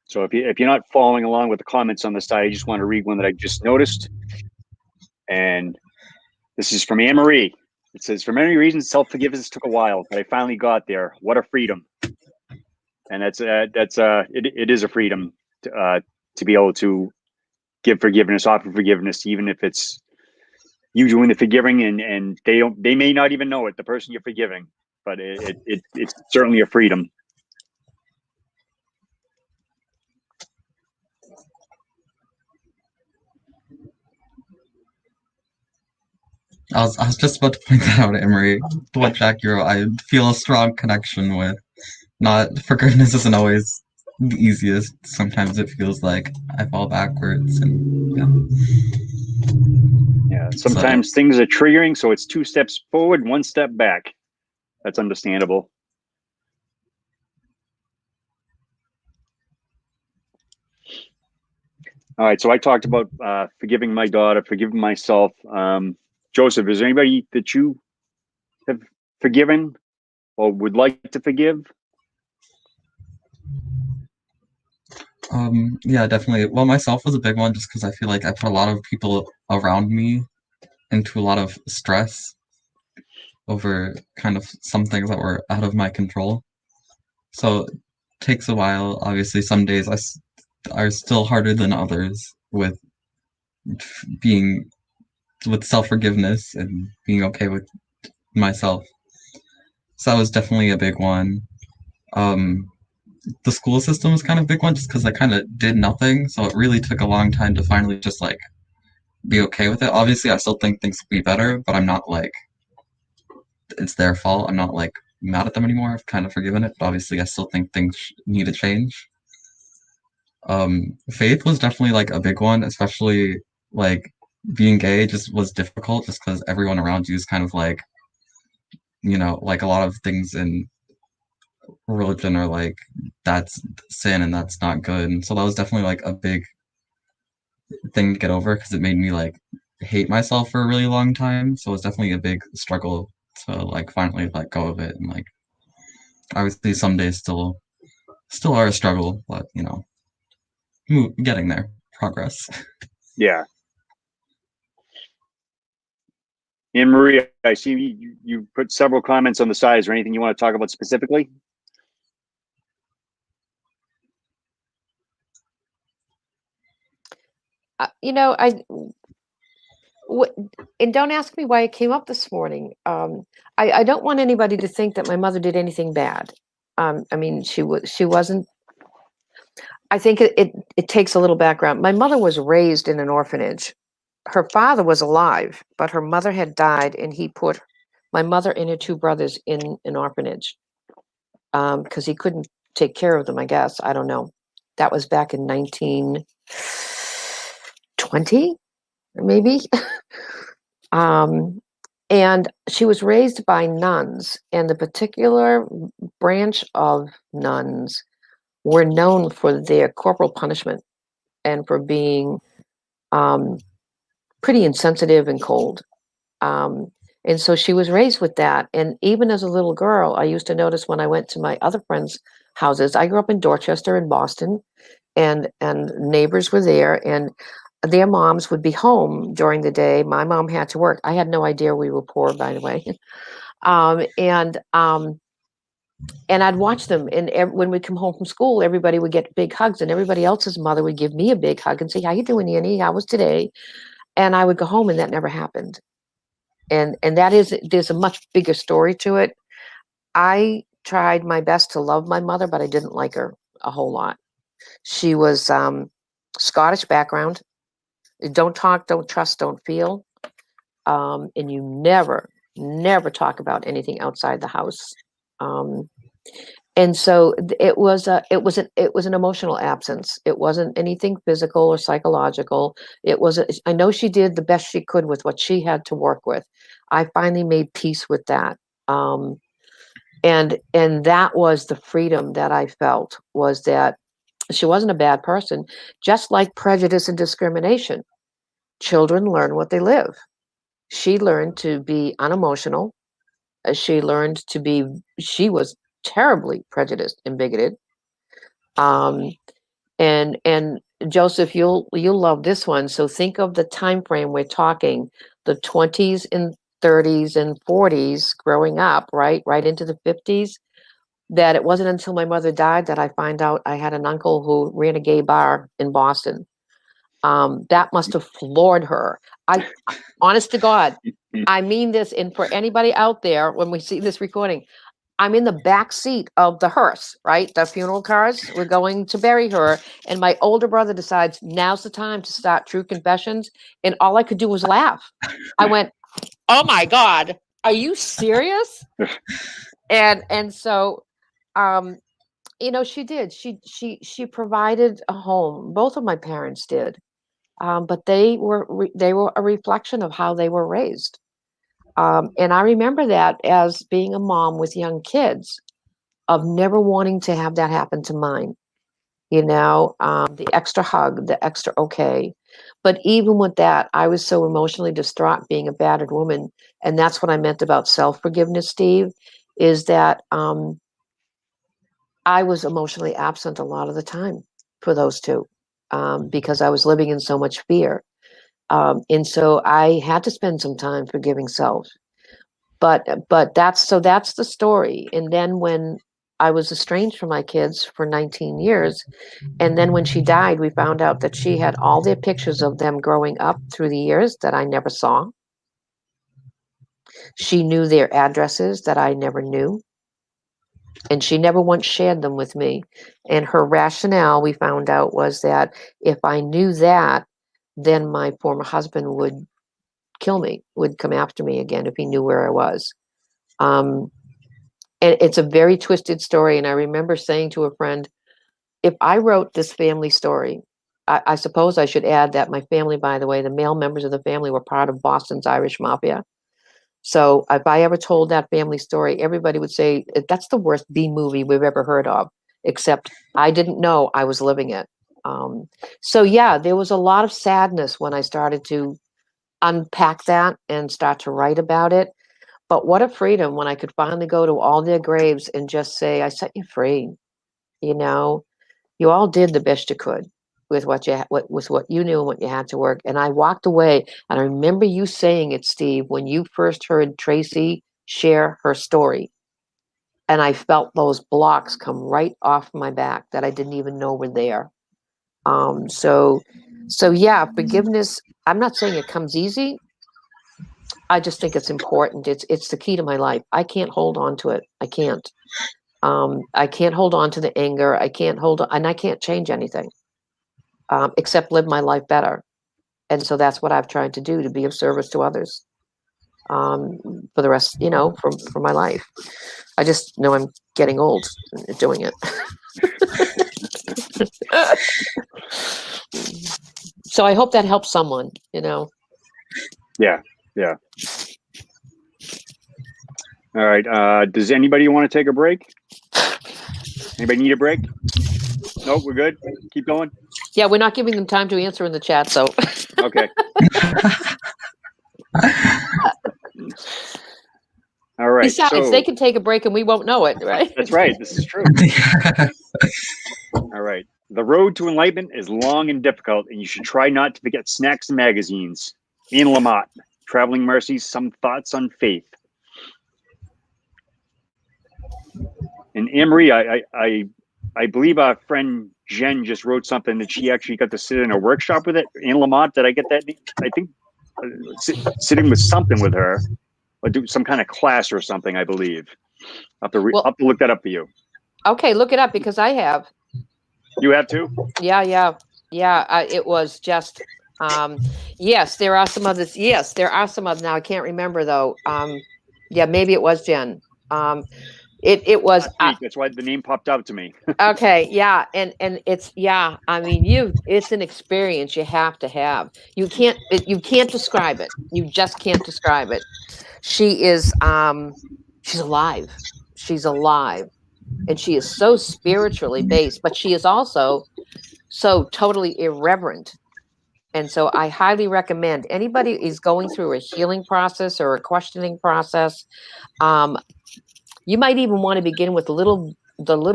So if you're not following along with the comments on the side, I just want to read one that I just noticed. And this is from Anne Marie. It says, for many reasons, self-forgiveness took a while, but I finally got there. What a freedom. And it is a freedom to be able to give forgiveness, offer forgiveness, even if it's you doing the forgiving and they may not even know it, the person you're forgiving, but it's certainly a freedom. I was just about to point that out, Emery. What Jack Euro I feel a strong connection with. Not forgiveness isn't always the easiest. Sometimes it feels like I fall backwards and Yeah, So sometimes things are triggering, so it's 2 steps forward, 1 step back. That's understandable. All right, so I talked about forgiving my daughter, forgiving myself. Joseph, is there anybody that you have forgiven or would like to forgive? yeah, definitely. Well, myself was a big one just because I feel like I put a lot of people around me into a lot of stress over kind of some things that were out of my control. So it takes a while. Obviously, some days are still harder than others with being with self-forgiveness and being okay with myself. So that was definitely a big one. Um, the school system was kind of a big one just because I kind of did nothing. So it really took a long time to finally just like be okay with it. Obviously, I still think things could be better, but I'm not like it's their fault. I'm not like mad at them anymore. I've kind of forgiven it, but obviously, I still think things need to change. Faith was definitely like a big one, especially like being gay just was difficult just because everyone around you is kind of like, like a lot of things in religion are like that's sin and that's not good. And so that was definitely like a big thing to get over because it made me like hate myself for a really long time. So it was definitely a big struggle to like finally let go of it. And like obviously some days still are a struggle, but getting there, progress. Yeah. Anne Marie, I see you put several comments on the side. Is there anything you want to talk about specifically? And don't ask me why it came up this morning. I don't want anybody to think that my mother did anything bad. I mean, she wasn't. I think it takes a little background. My mother was raised in an orphanage. Her father was alive, but her mother had died, and he put my mother and her 2 brothers in an orphanage because he couldn't take care of them, I guess. I don't know. That was back in 1920, maybe. And she was raised by nuns, and the particular branch of nuns were known for their corporal punishment and for being pretty insensitive and cold. And so she was raised with that. And even as a little girl, I used to notice when I went to my other friends' houses. I grew up in Dorchester in Boston, and neighbors were there, and their moms would be home during the day. My mom had to work. I had no idea we were poor, by the way. And I'd watch them. And when we'd come home from school, everybody would get big hugs, and everybody else's mother would give me a big hug and say, "How you doing, Annie? How was today?" And I would go home, and that never happened. And there's a much bigger story to it. I tried my best to love my mother, but I didn't like her a whole lot. She was Scottish background. Don't talk, don't trust, don't feel. And you never talk about anything outside the house. And so it was an emotional absence. It wasn't anything physical or psychological. I know she did the best she could with what she had to work with. I finally made peace with that. And that was the freedom that I felt, was that she wasn't a bad person. Just like prejudice and discrimination, children learn what they live. She learned to be unemotional. She was terribly prejudiced and bigoted. And Joseph, you'll love this one. So think of the time frame we're talking: the 20s and 30s and 40s, growing up, right into the 50s. that it wasn't until my mother died that I find out I had an uncle who ran a gay bar in Boston. That must have floored her. Honest to God, I mean this, and for anybody out there, when we see this recording, I'm in the back seat of the hearse, right? The funeral cars. We're going to bury her. And my older brother decides now's the time to start True Confessions. And all I could do was laugh. I went, oh my God, are you serious? And so, she did. She provided a home. Both of my parents did. But they were a reflection of how they were raised. And I remember that as being a mom with young kids, of never wanting to have that happen to mine. The extra hug, the extra okay. But even with that, I was so emotionally distraught being a battered woman. And that's what I meant about self-forgiveness, Steve, is that I was emotionally absent a lot of the time for those two, because I was living in so much fear. And so I had to spend some time forgiving self. But that's the story. And then when I was estranged from my kids for 19 years, and then when she died, we found out that she had all their pictures of them growing up through the years that I never saw. She knew their addresses that I never knew. And she never once shared them with me. And her rationale, we found out, was that if I knew that, then my former husband would kill me, would come after me again if he knew where I was. And it's a very twisted story. And I remember saying to a friend, if I wrote this family story, I suppose I should add that my family, by the way, the male members of the family were part of Boston's Irish Mafia. So if I ever told that family story, everybody would say, that's the worst B movie we've ever heard of, except I didn't know I was living it. So yeah, there was a lot of sadness when I started to unpack that and start to write about it. But what a freedom when I could finally go to all their graves and just say, I set you free. You all did the best you could with what you knew and what you had to work. And I walked away, and I remember you saying it, Steve, when you first heard Tracy share her story. And I felt those blocks come right off my back that I didn't even know were there. So yeah, forgiveness. I'm not saying it comes easy. I just think it's important. It's the key to my life. I can't hold on to it. I can't. I can't hold on to the anger. I can't hold on, and I can't change anything except live my life better. And so that's what I've tried to do, to be of service to others for the rest, for my life. I just know I'm getting old doing it. So I hope that helps someone, Yeah. All right. Does anybody want to take a break? Anybody need a break? Nope, we're good. Keep going. Yeah, we're not giving them time to answer in the chat, so. Okay. All right. Besides, they can take a break and we won't know it, right? That's right. This is true. All right. The road to enlightenment is long and difficult, and you should try not to forget snacks and magazines. Ian Lamott, Traveling Mercies, Some Thoughts on Faith. And Anne-Marie, I believe our friend Jen just wrote something that she actually got to sit in a workshop with it. Ian Lamott, did I get that? I think sitting with something with her, or do some kind of class or something, I believe. I'll have to look that up for you. Okay, look it up, because I have. You have too? Yeah. It was just, yes, there are some others. Yes, there are some others. Now I can't remember though. Yeah, maybe it was Jen. It was. That's why the name popped out to me. Okay, yeah, and it's, yeah. I mean, it's an experience you have to have. You can't describe it. You just can't describe it. She is, she's alive. She's alive. And she is so spiritually based, but she is also so totally irreverent. And so I highly recommend anybody is going through a healing process or a questioning process. You might even want to begin with the little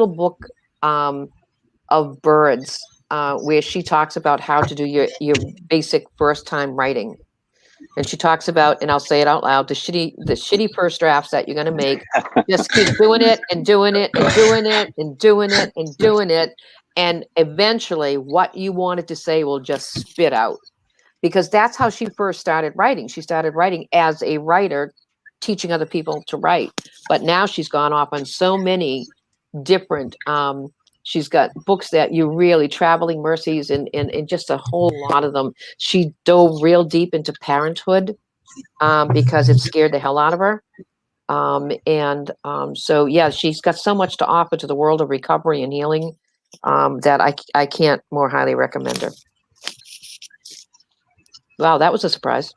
book of birds, where she talks about how to do your basic first time writing. And she talks about, and I'll say it out loud, the shitty first drafts that you're going to make. Just keep doing it and doing it and doing it and doing it and doing it. And eventually what you wanted to say will just spit out. Because that's how she first started writing. She started writing as a writer, teaching other people to write. But now she's gone off on so many different, she's got books that you really, Traveling Mercies, and just a whole lot of them. She dove real deep into parenthood because it scared the hell out of her. So, yeah, she's got so much to offer to the world of recovery and healing that I can't more highly recommend her. Wow, that was a surprise.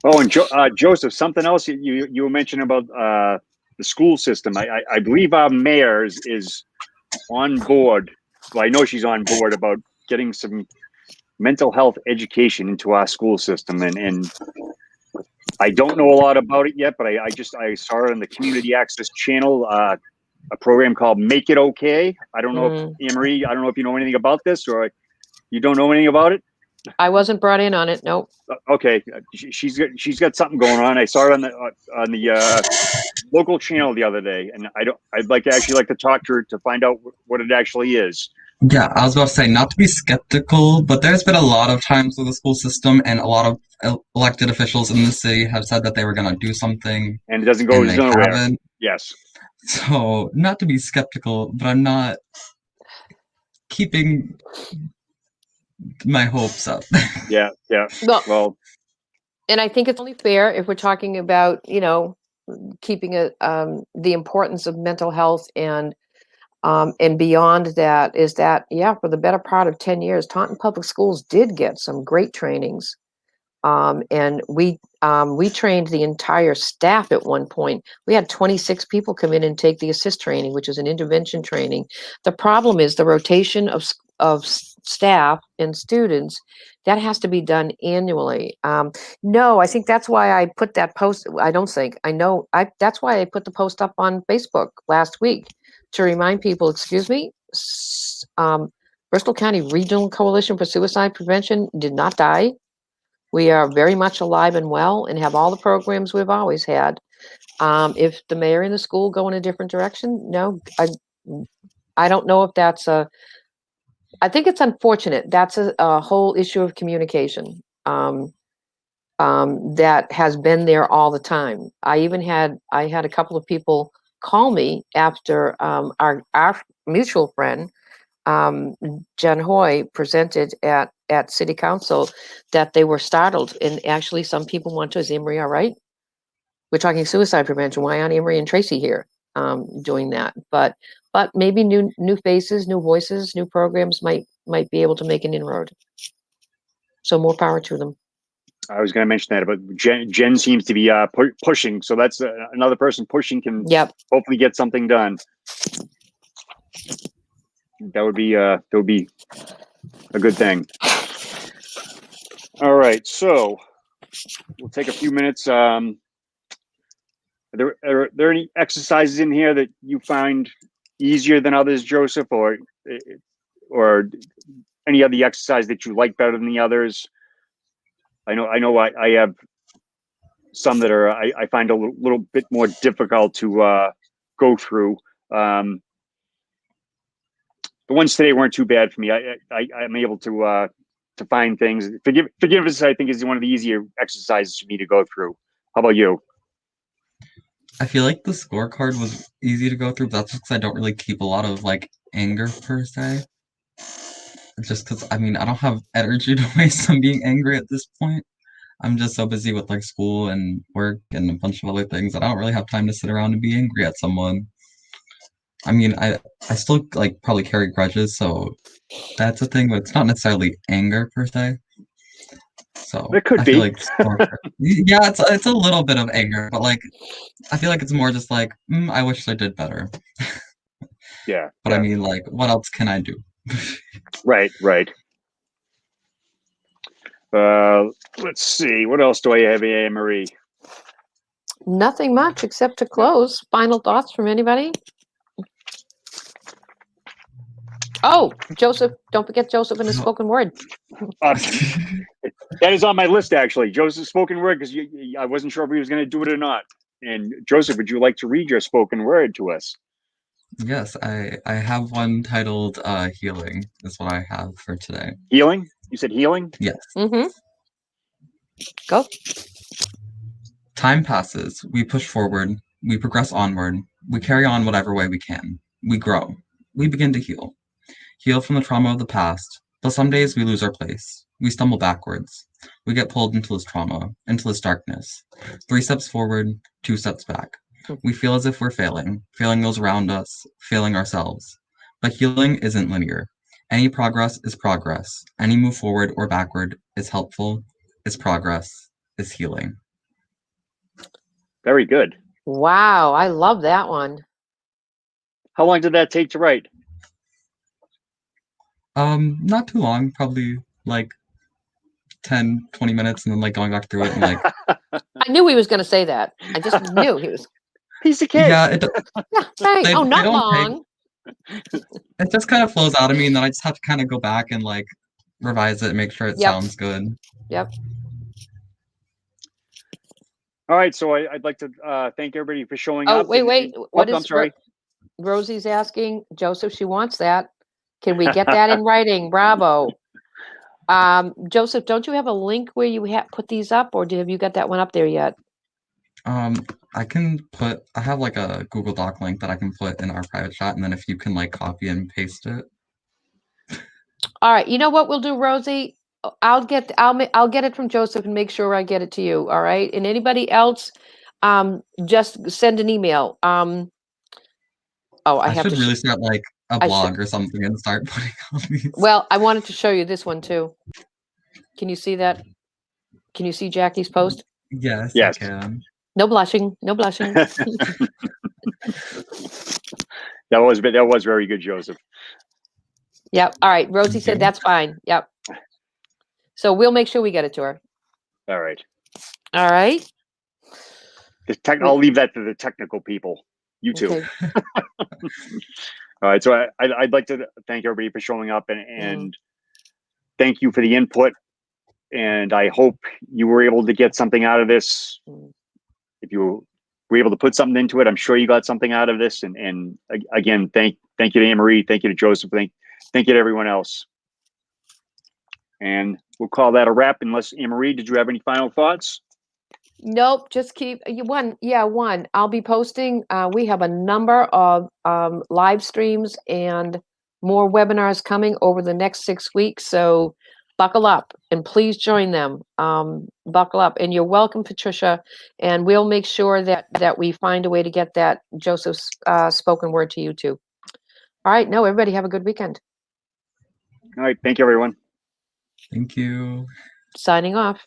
Oh, and Joseph, something else you were mentioning about the school system. I believe our mayor is on board. Well, I know she's on board about getting some mental health education into our school system, and I don't know a lot about it yet, but I saw it on the community access channel, a program called Make It Okay. I don't know if Anne-Marie, I don't know if you know anything about this, or you don't know anything about it. I wasn't brought in on it. Nope. Okay, she's got something going on. I saw it on the local channel the other day, and I'd like to talk to her to find out what it actually is. Yeah, I was about to say not to be skeptical, but there's been a lot of times with the school system, and a lot of elected officials in the city have said that they were going to do something, and it doesn't go and they nowhere. haven't. Yes. So, not to be skeptical, but I'm not keeping my hopes up. Yeah. Well, and I think it's only fair if we're talking about, keeping the importance of mental health and beyond that is that, for the better part of 10 years, Taunton Public Schools did get some great trainings. And we trained the entire staff at one point. We had 26 people come in and take the assist training, which is an intervention training. The problem is the rotation of staff and students. That has to be done annually. No, I think that's why I put that post. I don't think, I know. That's why I put the post up on Facebook last week to remind people, excuse me, Bristol County Regional Coalition for Suicide Prevention did not die. We are very much alive and well and have all the programs we've always had. If the mayor and the school go in a different direction, no, I don't know if that's I think it's unfortunate. That's a whole issue of communication that has been there all the time. I had a couple of people call me after our mutual friend, Jen Hoy, presented at City Council that they were startled. And actually some people want to, is Emery all right? We're talking suicide prevention. Why aren't Emery and Tracy here doing that? But maybe new faces, new voices, new programs might be able to make an inroad. So more power to them. I was going to mention that, but Jen seems to be pushing. So that's another person pushing can hopefully get something done. That would be a good thing. All right, so we'll take a few minutes. Are there any exercises in here that you find easier than others, Joseph, or any other exercise that you like better than the others? I know I have some that are I find a little bit more difficult to go through. The ones today weren't too bad for me. I'm able to find things. Forgiveness, I think, is one of the easier exercises for me to go through. How about you? I feel like the scorecard was easy to go through, but that's just because I don't really keep a lot of anger per se. Just because, I mean, I don't have energy to waste on being angry at this point. I'm just so busy with school and work and a bunch of other things that I don't really have time to sit around and be angry at someone. I mean, I still probably carry grudges, so that's a thing, but it's not necessarily anger per se. So it could I be. feel yeah, it's a little bit of anger, but I feel like it's more just I wish I did better. Yeah. But I mean, what else can I do? Right. Let's see. What else do I have, Anne-Marie? Nothing much except to close. Final thoughts from anybody? Oh, Joseph, don't forget Joseph and his No. spoken word. Uh, that is on my list, actually. Joseph's spoken word, because I wasn't sure if he was going to do it or not. And Joseph, would you like to read your spoken word to us? Yes, I have one titled Healing is what I have for today. Healing? You said healing? Yes. Mm-hmm. Go. Time passes, we push forward, we progress onward, we carry on whatever way we can. We grow. We begin to heal. Heal from the trauma of the past, but some days we lose our place. We stumble backwards. We get pulled into this trauma, into this darkness. 3 steps forward, 2 steps back. We feel as if we're failing those around us, failing ourselves. But healing isn't linear. Any progress is progress. Any move forward or backward is helpful, is progress, is healing. Very good. Wow, I love that one. How long did that take to write? Not too long, probably like 10, 20 minutes, and then like going back through it and like I knew he was going to say that. I just knew he was. Piece of cake. yeah, Yeah, right. they Oh, not don't take long. it just kind of flows out of me, and then I just have to kind of go back and like revise it and make sure it Yep. sounds good. Yep. All right, so I'd like to thank everybody for showing Oh, up. wait. What I'm is sorry. Rosie's asking? Joseph, she wants that. Can we get that in writing? Bravo. Joseph, don't you have a link where you put these up, or have you got that one up there yet? I have like a Google Doc link that I can put in our private chat, and then if you can like copy and paste it. All right. You know what we'll do, Rosie? I'll get it from Joseph and make sure I get it to you. All right. And anybody else, just send an email. I have should to. really start like a I blog or something and start putting all these. Well, I wanted to show you this one too. Can you see that? Can you see Jackie's post? Yes, Yes. I can. No blushing. No blushing. That was very good, Joseph. Yep. All right. Rosie Thank said you. that's fine. Yep. So we'll make sure we get it to her. All right. All right. I'll leave that to the technical people. You two. Okay. All right. So I'd like to thank everybody for showing up and thank you for the input. And I hope you were able to get something out of this. If you were able to put something into it, I'm sure you got something out of this. And again, thank you to Anne-Marie. Thank you to Joseph. Thank you to everyone else. And we'll call that a wrap. Unless Anne-Marie, did you have any final thoughts? Nope, just keep one. Yeah, one. I'll be posting. We have a number of live streams and more webinars coming over the next 6 weeks. So buckle up and please join them. Buckle up, and you're welcome, Patricia. And we'll make sure that we find a way to get that Joseph's spoken word to you too. All right. No, everybody have a good weekend. All right. Thank you, everyone. Thank you. Signing off.